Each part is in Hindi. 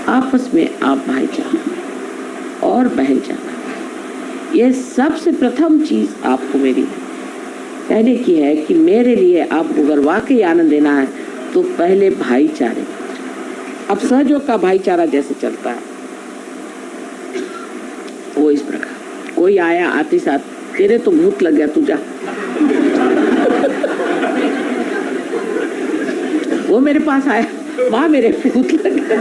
आपस में आप भाईचारा और बहनचारा, ये सबसे प्रथम चीज आपको मेरी कहने की है कि मेरे लिए आपको अगर वाकई आनंद देना है तो पहले भाईचारे। अब सहयोग का भाईचारा जैसे चलता है वो इस प्रकार, कोई आया आते साथ, तेरे तो भूत लग गया, तू जा। वो मेरे पास आया, माँ मेरे भूत लग गया।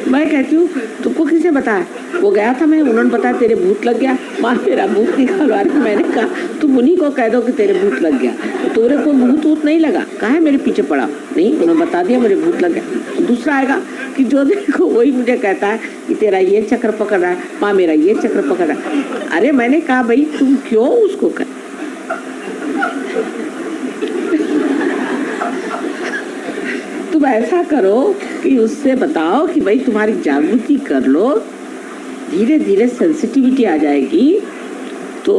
मैं कहती हूँ तुमको किसने बताया? वो गया था मैं, उन्होंने बताया तेरे भूत लग गया। माँ मेरा भूत निकालवा रही। मैंने कहा तुम उन्हीं को कह दो कि तेरे भूत लग गया, तेरे को भूत नहीं लगा, कहा है मेरे पीछे पड़ा? नहीं, उन्होंने बता दिया मेरे भूत लग गया। दूसरा आएगा कि जो देखो वही मुझे कहता है कि तेरा ये चक्र पकड़ रहा है, माँ मेरा ये चक्र पकड़ रहा है। अरे मैंने कहा भाई तुम क्यों उसको कर, तुम ऐसा करो कि उससे बताओ कि भाई तुम्हारी जागृति कर लो, धीरे धीरे सेंसिटिविटी आ जाएगी तो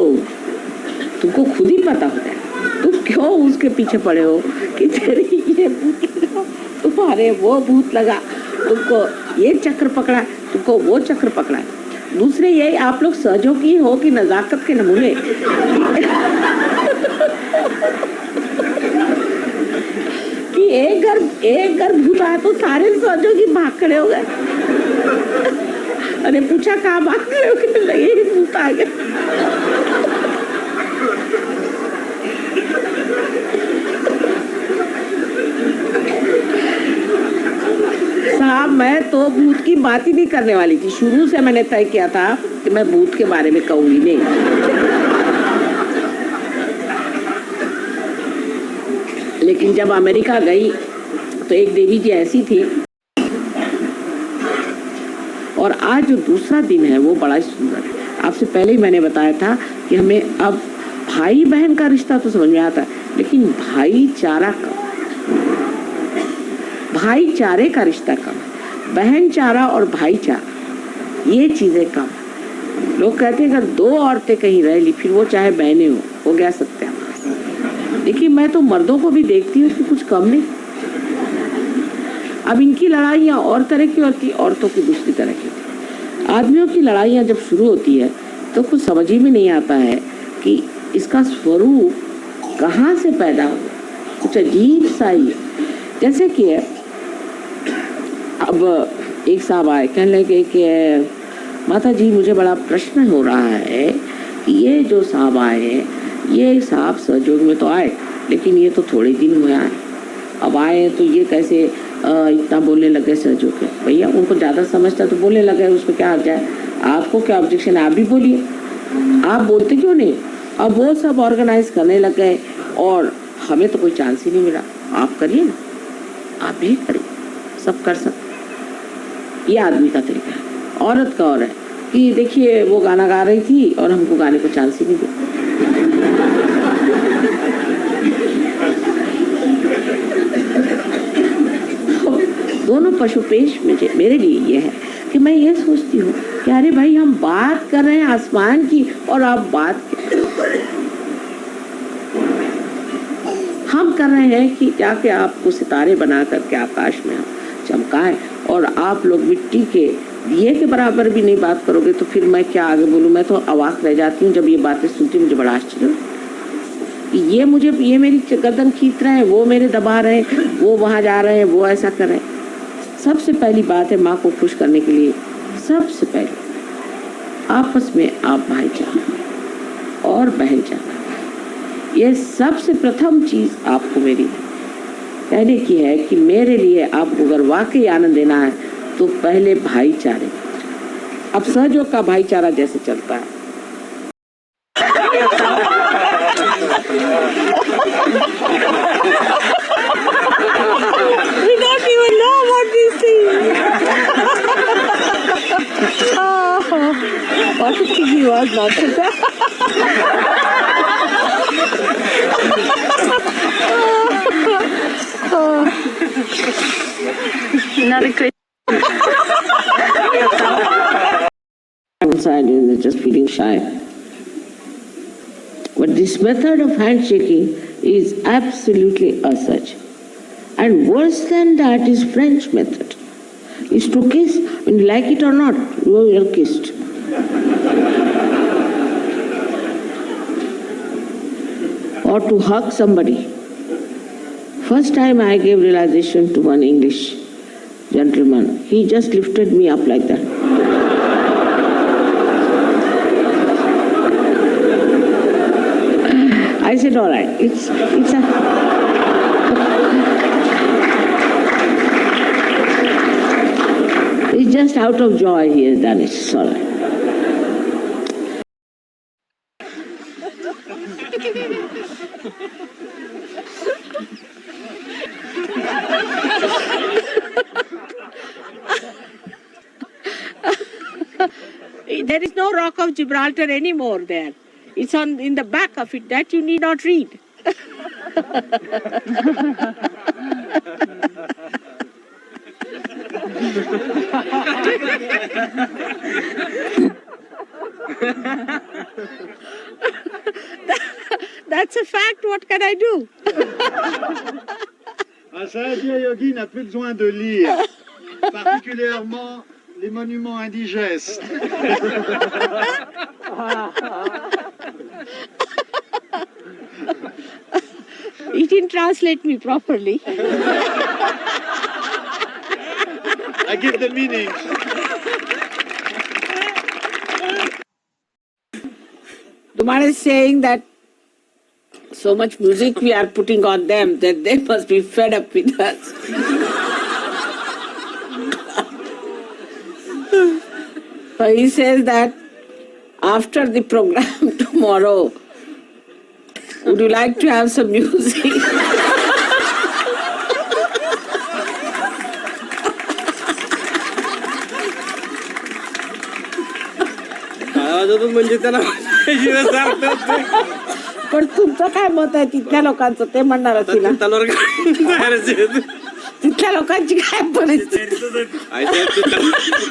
तुमको खुद ही पता हो जाएगा। तुम क्यों उसके पीछे पड़े हो कि तेरे ये भूत लगा, तुम्हारे वो भूत लगा, तुमको ये चक्र पकड़ा, तुमको वो चक्र पकड़ा। दूसरे यही आप लोग सहयोगी हो कि नजाकत के नमूने। कि एक घर भूत आया तो सारे सहयोगी भाग खड़े हो गए। अरे पूछा कहाँ भाग खड़े हो गए? लगे भूत आ गया। साहब मैं तो भूत की बात ही नहीं करने वाली थी, शुरू से मैंने तय किया था कि मैं भूत के बारे में कहूंगी नहीं। लेकिन जब अमेरिका गई तो एक देवी जी ऐसी थी, और आज जो दूसरा दिन है वो बड़ा सुंदर है। आपसे पहले ही मैंने बताया था कि हमें अब भाई बहन का रिश्ता तो समझ में आता है, लेकिन भाईचारा का, भाईचारे का रिश्ता कम है। बहनचारा और भाईचारा ये चीजें कम है। लोग कहते हैं अगर दो औरतें कहीं रह ली फिर वो चाहे बहनें हो गया सत्यानाश। देखिए मैं तो मर्दों को भी देखती हूँ कि कुछ कम नहीं। अब इनकी लड़ाइयाँ और तरह की होती, औरतों की दूसरी तरह की होती। आदमियों की लड़ाइयाँ जब शुरू होती है तो कुछ समझ ही में नहीं आता है कि इसका स्वरूप कहाँ से पैदा हो, कुछ अजीब सा ही है। जैसे कि अब एक साहब आए, कहने लगे कि माता जी मुझे बड़ा प्रश्न हो रहा है कि ये जो साहब आए हैं, ये साहब सहयोग में तो आए लेकिन ये तो थोड़े दिन हुए आए, अब आए तो ये कैसे इतना बोलने लगे सहयोग के। भैया उनको ज़्यादा समझता तो बोलने लगे, उसमें क्या आ जाए? आपको क्या ऑब्जेक्शन है? आप भी बोलिए, आप बोलते क्यों नहीं? अब वो सब ऑर्गेनाइज करने लग गए और हमें तो कोई चांस ही नहीं मिला। आप करिए ना, आप भी करिए, सब कर सकते। ये आदमी का तरीका है। औरत का और है कि देखिए वो गाना गा रही थी और हमको गाने को चांस ही नहीं दिया। दोनों पशुपेश मेरे लिए ये है कि मैं ये सोचती हूँ कि अरे भाई हम बात कर रहे हैं आसमान की और आप बात हम कर रहे हैं कि जाके आपको सितारे बना करके आकाश में चमकाएं, और आप लोग मिट्टी के दिए के बराबर भी नहीं बात करोगे तो फिर मैं क्या आगे बोलूँ? मैं तो अवाक रह जाती हूँ जब ये बातें सुनती, मुझे बड़ा आश्चर्य। ये मेरी गर्दन खींच रहे हैं, वो मेरे दबा रहे हैं, वो वहाँ जा रहे हैं, वो ऐसा कर रहे हैं। सबसे पहली बात है माँ को खुश करने के लिए, सबसे पहले आपस में आप भाईचारा और बहनचारा, ये सबसे प्रथम चीज आपको मेरी कहने की है कि मेरे लिए आपको अगर वाकई आनंद देना है तो पहले भाईचारे। अब सहयोग का भाईचारा जैसे चलता है what a cheeky was not not a great inside is just feeling shy. But this method of handshaking is absolutely as such. And worse than that is French method. Is to kiss, when you like it or not, you are kissed. Or to hug somebody. First time I gave realization to one English gentleman, he just lifted me up like that. I said, all right, it's just out of joy he has done it. It's all right. There is no Rock of Gibraltar anymore there. It's in the back of it. That you need not read. That's a fact. What can I do? Un sage yogi n'a plus besoin de lire, particulièrement les monuments indigestes. He didn't translate me properly. I give the meaning. Dumar is saying that so much music we are putting on them that they must be fed up with us. So he says that after the program tomorrow, would you like to have some music? पण तुमचं काय मत आहे तिथल्या लोकांचं ते म्हणणार असेल ना तिथल्या लोकांची काय परिस्थिती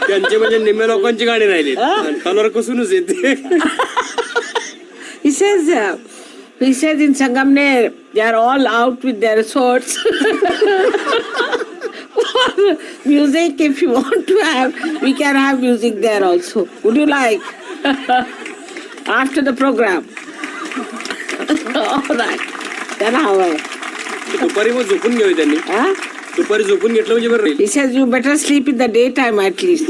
त्यांचे म्हणजे निम्म्या लोकांची गाणी राहिली तलवार कसूनच येते He says in Sangamner, they are all out with their swords. For music, if you want to have, we can have music there also. Would you like? After the program. All right. Then how? दुपारी मग झोपून घ्यावी त्यांनी दुपारी झोपून घेतलं म्हणजे बरं राहील. He says you better sleep in the daytime at least.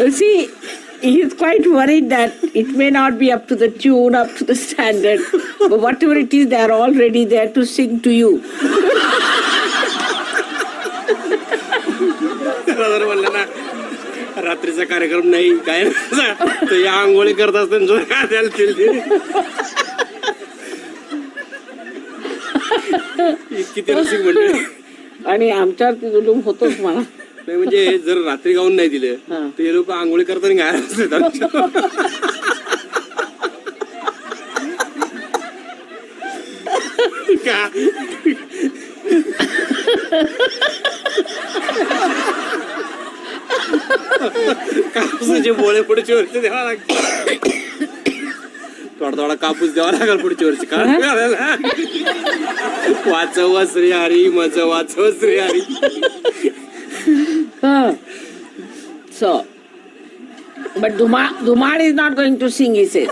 You see, he is quite worried that it may not be up to the tune, up to the standard. But whatever it is, they are all ready there to sing to you. म्हणलं ना रात्रीचा कार्यक्रम नाही काय तर या आंघोळी करत असताना जो द्यायला किती रसिक म्हणजे आणि आमच्यावर जुलूम होतोच मला. नाही म्हणजे जर रात्री गाऊन नाही दिले तर हे लोक आंघोळी करताना गायला असतात का कापूसाचे बोळे पुढच्या वर्षी द्यावा लागते थोडा थोडा कापूस द्यावा लागेल पुढच्या वर्षी का वाचव श्री हरी मज वाचव Shri Hari. So, but Dumar is not going to sing, he says.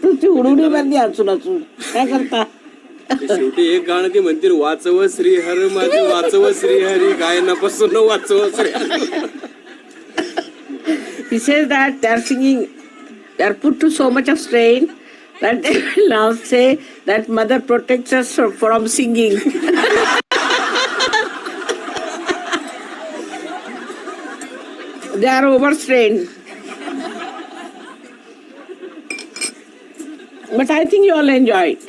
तुझी उडुडी बंदी असून असून काय करता. शेवटी एक गाणं ते म्हणतील वाचव श्री हर माझे वाचव Shri Hari गायनापासून वाचव Shri Hari. He says that they are singing, they are put to so much of strain that they will now say that mother protects us from singing. They are overstrained. But I think you all enjoy it.